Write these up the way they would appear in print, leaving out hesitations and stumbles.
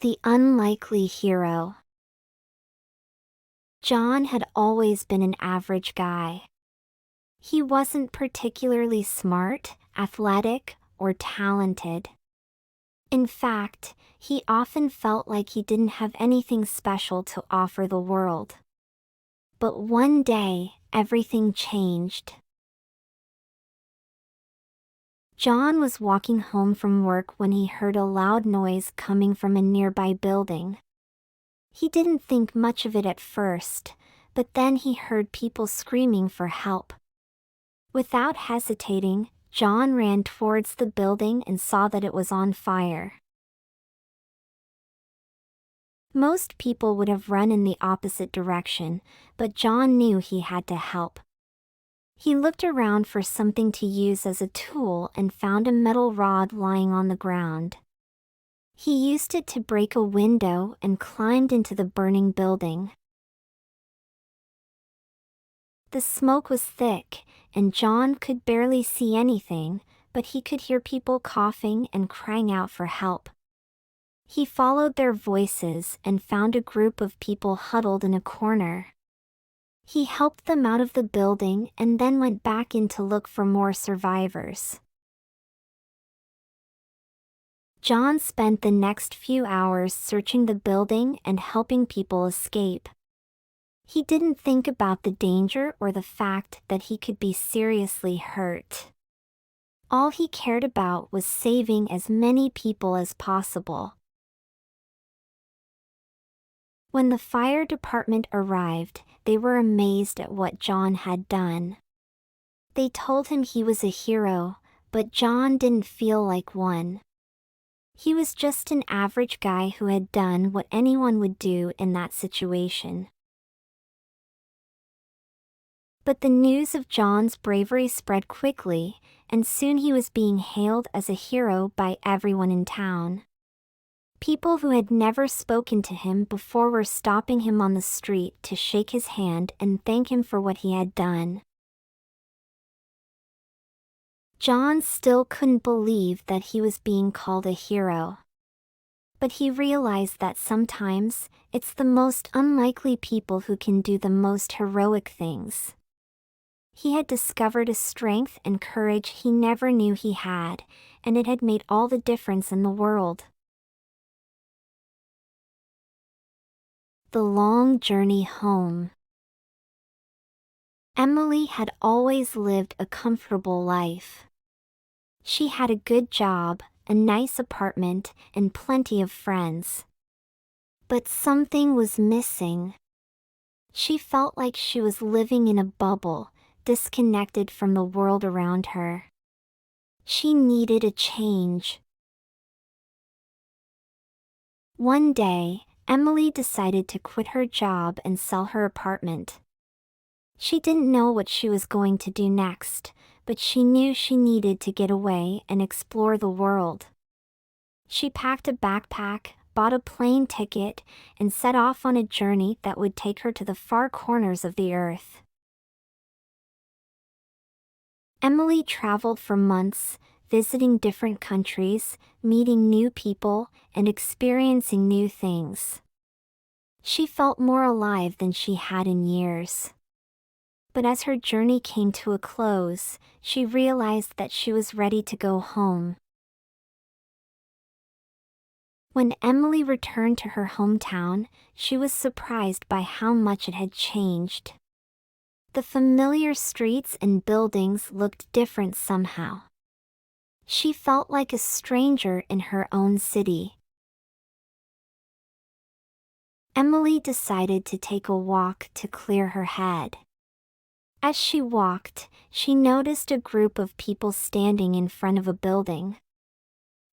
The unlikely hero. John had always been an average guy. He wasn't particularly smart, athletic, or talented. In fact, he often felt like he didn't have anything special to offer the world. But one day, everything changed. John was walking home from work when he heard a loud noise coming from a nearby building. He didn't think much of it at first, but then he heard people screaming for help. Without hesitating, John ran towards the building and saw that it was on fire. Most people would have run in the opposite direction, but John knew he had to help. He looked around for something to use as a tool and found a metal rod lying on the ground. He used it to break a window and climbed into the burning building. The smoke was thick, and John could barely see anything, but he could hear people coughing and crying out for help. He followed their voices and found a group of people huddled in a corner. He helped them out of the building and then went back in to look for more survivors. John spent the next few hours searching the building and helping people escape. He didn't think about the danger or the fact that he could be seriously hurt. All he cared about was saving as many people as possible. When the fire department arrived, they were amazed at what John had done. They told him he was a hero, but John didn't feel like one. He was just an average guy who had done what anyone would do in that situation. But the news of John's bravery spread quickly, and soon he was being hailed as a hero by everyone in town. People who had never spoken to him before were stopping him on the street to shake his hand and thank him for what he had done. John still couldn't believe that he was being called a hero. But he realized that sometimes, it's the most unlikely people who can do the most heroic things. He had discovered a strength and courage he never knew he had, and it had made all the difference in the world. The long journey home. Emily had always lived a comfortable life. She had a good job, a nice apartment, and plenty of friends. But something was missing. She felt like she was living in a bubble, disconnected from the world around her. She needed a change. One day, Emily decided to quit her job and sell her apartment. She didn't know what she was going to do next, but she knew she needed to get away and explore the world. She packed a backpack, bought a plane ticket, and set off on a journey that would take her to the far corners of the earth. Emily traveled for months, visiting different countries, meeting new people, and experiencing new things. She felt more alive than she had in years. But as her journey came to a close, she realized that she was ready to go home. When Emily returned to her hometown, she was surprised by how much it had changed. The familiar streets and buildings looked different somehow. She felt like a stranger in her own city. Emily decided to take a walk to clear her head. As she walked, she noticed a group of people standing in front of a building.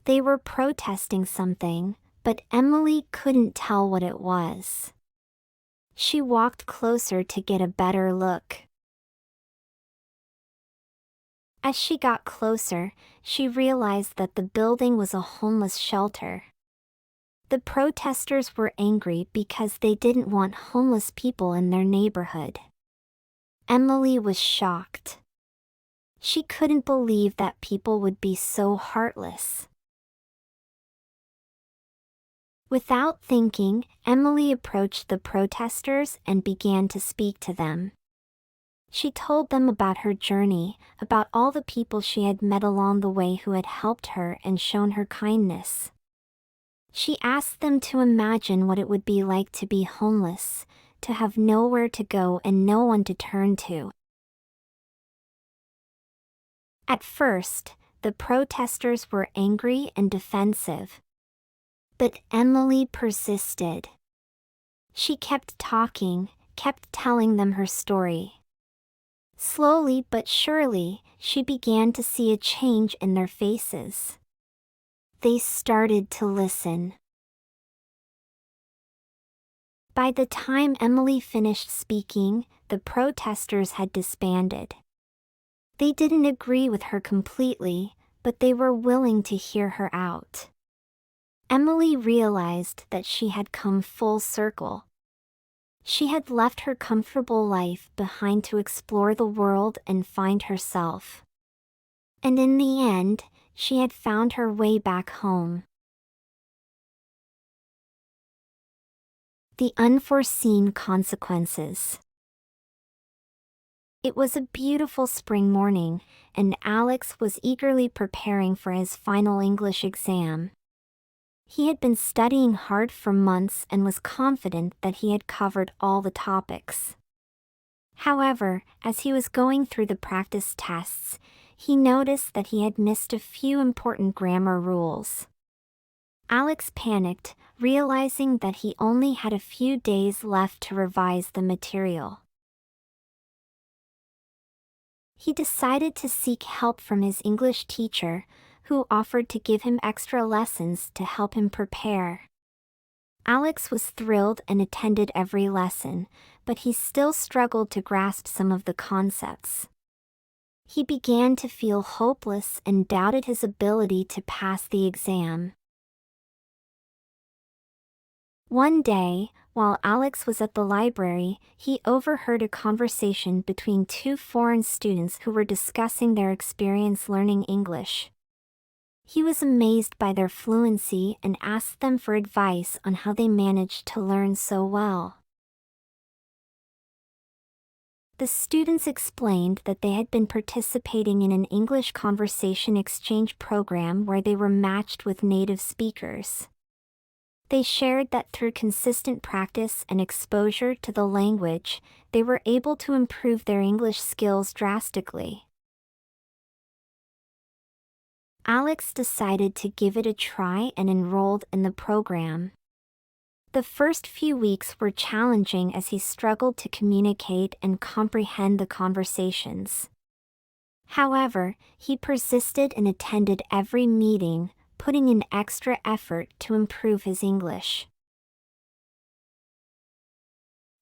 They were protesting something, but Emily couldn't tell what it was. She walked closer to get a better look. As she got closer, she realized that the building was a homeless shelter. The protesters were angry because they didn't want homeless people in their neighborhood. Emily was shocked. She couldn't believe that people would be so heartless. Without thinking, Emily approached the protesters and began to speak to them. She told them about her journey, about all the people she had met along the way who had helped her and shown her kindness. She asked them to imagine what it would be like to be homeless, to have nowhere to go and no one to turn to. At first, the protesters were angry and defensive. But Emily persisted. She kept talking, kept telling them her story. Slowly but surely, she began to see a change in their faces. They started to listen. By the time Emily finished speaking, the protesters had disbanded. They didn't agree with her completely, but they were willing to hear her out. Emily realized that she had come full circle. She had left her comfortable life behind to explore the world and find herself. And in the end, she had found her way back home. The unforeseen consequences. It was a beautiful spring morning, and Alex was eagerly preparing for his final English exam. He had been studying hard for months and was confident that he had covered all the topics. However, as he was going through the practice tests, he noticed that he had missed a few important grammar rules. Alex panicked, realizing that he only had a few days left to revise the material. He decided to seek help from his English teacher, who offered to give him extra lessons to help him prepare. Alex was thrilled and attended every lesson, but he still struggled to grasp some of the concepts. He began to feel hopeless and doubted his ability to pass the exam. One day, while Alex was at the library, he overheard a conversation between two foreign students who were discussing their experience learning English. He was amazed by their fluency and asked them for advice on how they managed to learn so well. The students explained that they had been participating in an English conversation exchange program where they were matched with native speakers. They shared that through consistent practice and exposure to the language, they were able to improve their English skills drastically. Alex decided to give it a try and enrolled in the program. The first few weeks were challenging as he struggled to communicate and comprehend the conversations. However, he persisted and attended every meeting, putting in extra effort to improve his English.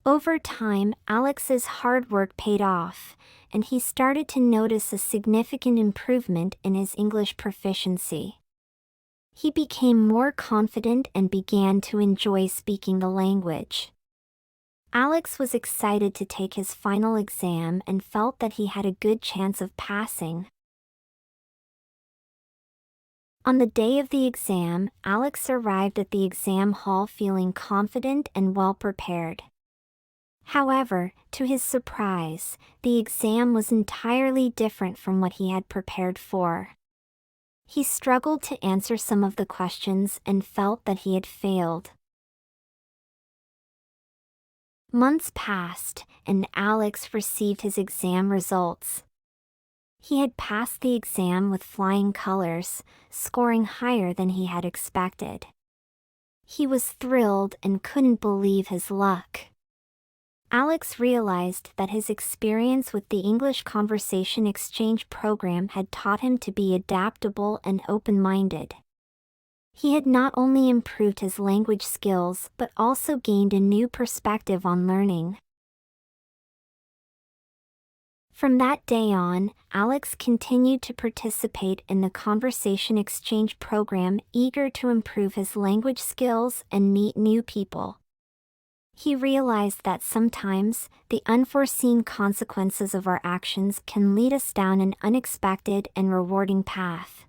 Over time, Alex's hard work paid off, and he started to notice a significant improvement in his English proficiency. He became more confident and began to enjoy speaking the language. Alex was excited to take his final exam and felt that he had a good chance of passing. On the day of the exam, Alex arrived at the exam hall feeling confident and well prepared. However, to his surprise, the exam was entirely different from what he had prepared for. He struggled to answer some of the questions and felt that he had failed. Months passed, and Alex received his exam results. He had passed the exam with flying colors, scoring higher than he had expected. He was thrilled and couldn't believe his luck. Alex realized that his experience with the English Conversation Exchange program had taught him to be adaptable and open-minded. He had not only improved his language skills but also gained a new perspective on learning. From that day on, Alex continued to participate in the Conversation Exchange program, eager to improve his language skills and meet new people. He realized that sometimes, the unforeseen consequences of our actions can lead us down an unexpected and rewarding path.